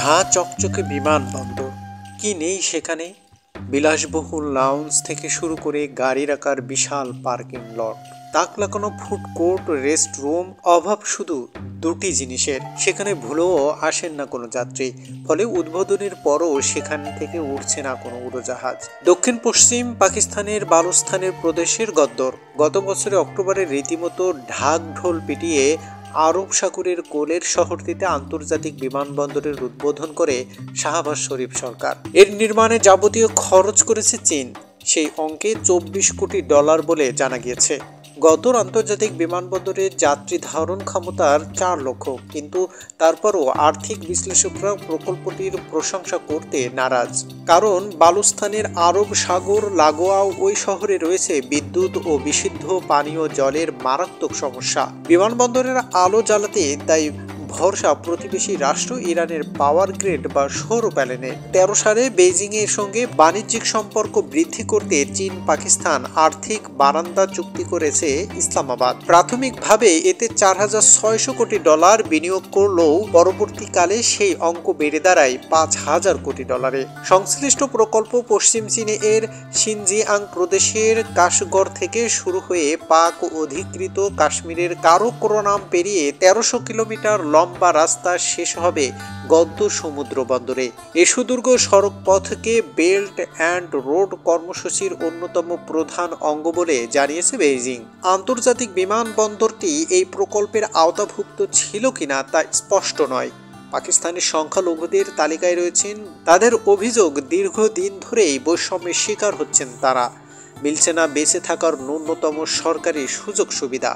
ঝাঁ চকচকে বিমানবন্দর, কি নেই সেখানে? বিলাসবহুল লাউঞ্জ থেকে শুরু করে গাড়ি রাখার বিশাল পার্কিং লট, তাক লাগানো ফুড কোর্ট, রেস্টরুম, অভাব শুধু দুটি জিনিসের। সেখানে ভুলেও আসেন না কোনো যাত্রী, ফলে উদ্বোধনের পরও সেখান থেকে উঠছে না কোনো উড়োজাহাজ। দক্ষিণ পশ্চিম পাকিস্তানের বালুস্তানের প্রদেশের গদ্দর গত বছরের অক্টোবরে রীতিমতো ঢাক ঢোল পিটিয়ে আরব সাগরের কোলের শহরটিতে আন্তর্জাতিক বিমানবন্দরের উদ্বোধন করে শাহবাজ শরীফ সরকার। এর নির্মাণে যাবতীয় খরচ করেছে চীন, সেই অঙ্কে $24 কোটি বলে জানা গিয়েছে। গদর আন্তর্জাতিক বিমানবন্দরের যাত্রী ধারণ ক্ষমতার 4 লক্ষ, কিন্তু তারপরও আর্থিক বিশ্লেষকরা প্রকল্পটির প্রশংসা করতে নারাজ। কারণ বালুস্তানের আরব সাগর লাগোয়া ওই শহরে রয়েছে বিদ্যুৎ ও বিশুদ্ধ পানীয় জলের মারাত্মক সমস্যা। বিমানবন্দরের আলো জ্বালাতে তাই ভরসা প্রতিবেশী রাষ্ট্র ইরানের পাওয়ার গ্রিড বা সৌর প্যানেলে। 13 সালে বেইজিং এর সঙ্গে বাণিজ্যিক সম্পর্ক বৃদ্ধি করতে চীন পাকিস্তান আর্থিক বারান্দা চুক্তি করেছে ইসলামাবাদ। প্রাথমিকভাবে এতে $4,600 কোটি বিনিয়োগ করলেও পরবর্তীকালে সেই অঙ্ক বেড়ে দাঁড়ায় $5,000 কোটি। সংশ্লিষ্ট প্রকল্প পশ্চিম চীনে এর শিনজিয়াং প্রদেশের কাশগড় থেকে শুরু হয়ে পাক অধিকৃত কাশ্মীরের কারাকোরাম পেরিয়ে 1300 কিলোমিটার লম্বা রাস্তা শেষ হবে গদ্দর সমুদ্র বন্দরে। এ সুদীর্ঘ সড়ক পথকে বেল্ট অ্যান্ড রোড কর্মসূচির অন্যতম প্রধান অঙ্গ বলে জানিয়েছে বেইজিং। আন্তর্জাতিক বিমানবন্দরটি এই প্রকল্পের আওতাভুক্ত ছিল কিনা তা স্পষ্ট নয়। পাকিস্তানের সংখ্যালঘুদের তালিকায় রয়েছেন। তাদের অভিযোগ, দীর্ঘদিন ধরেই বৈষম্যের শিকার হচ্ছেন তারা। মিলছে না বেঁচে থাকার ন্যূনতম সরকারি সুযোগ সুবিধা।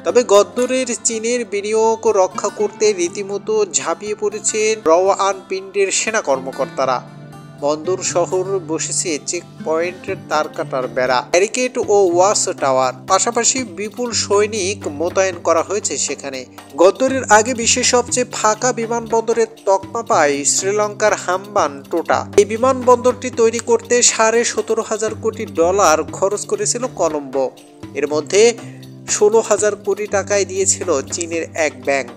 তবে গদ্দরের চীনের বিনিয়োগ রক্ষা করতে রীতিমতো ঝাঁপিয়ে পড়েছেন রাওয়ালপিন্ডির সেনা কর্মকর্তারা। বন্দর শহর বসেছে চেক পয়েন্টের তার কাটার বেড়া, ব্যারিকেড ও ওয়াচ টাওয়ার, পাশাপাশি বিপুল সৈনিক মোতায়েন করা হয়েছে সেখানে। গদ্দরের আগে বিশ্বের সবচেয়ে ফাঁকা বিমানবন্দরের তকমা পায় শ্রীলঙ্কার হাম্বান টোটা। এই বিমানবন্দরটি তৈরি করতে $17,500 কোটি খরচ করেছিল কলম্বো। এর মধ্যে $16,000 কোটি টাকায় দিয়েছিল চীনের এক ব্যাংক।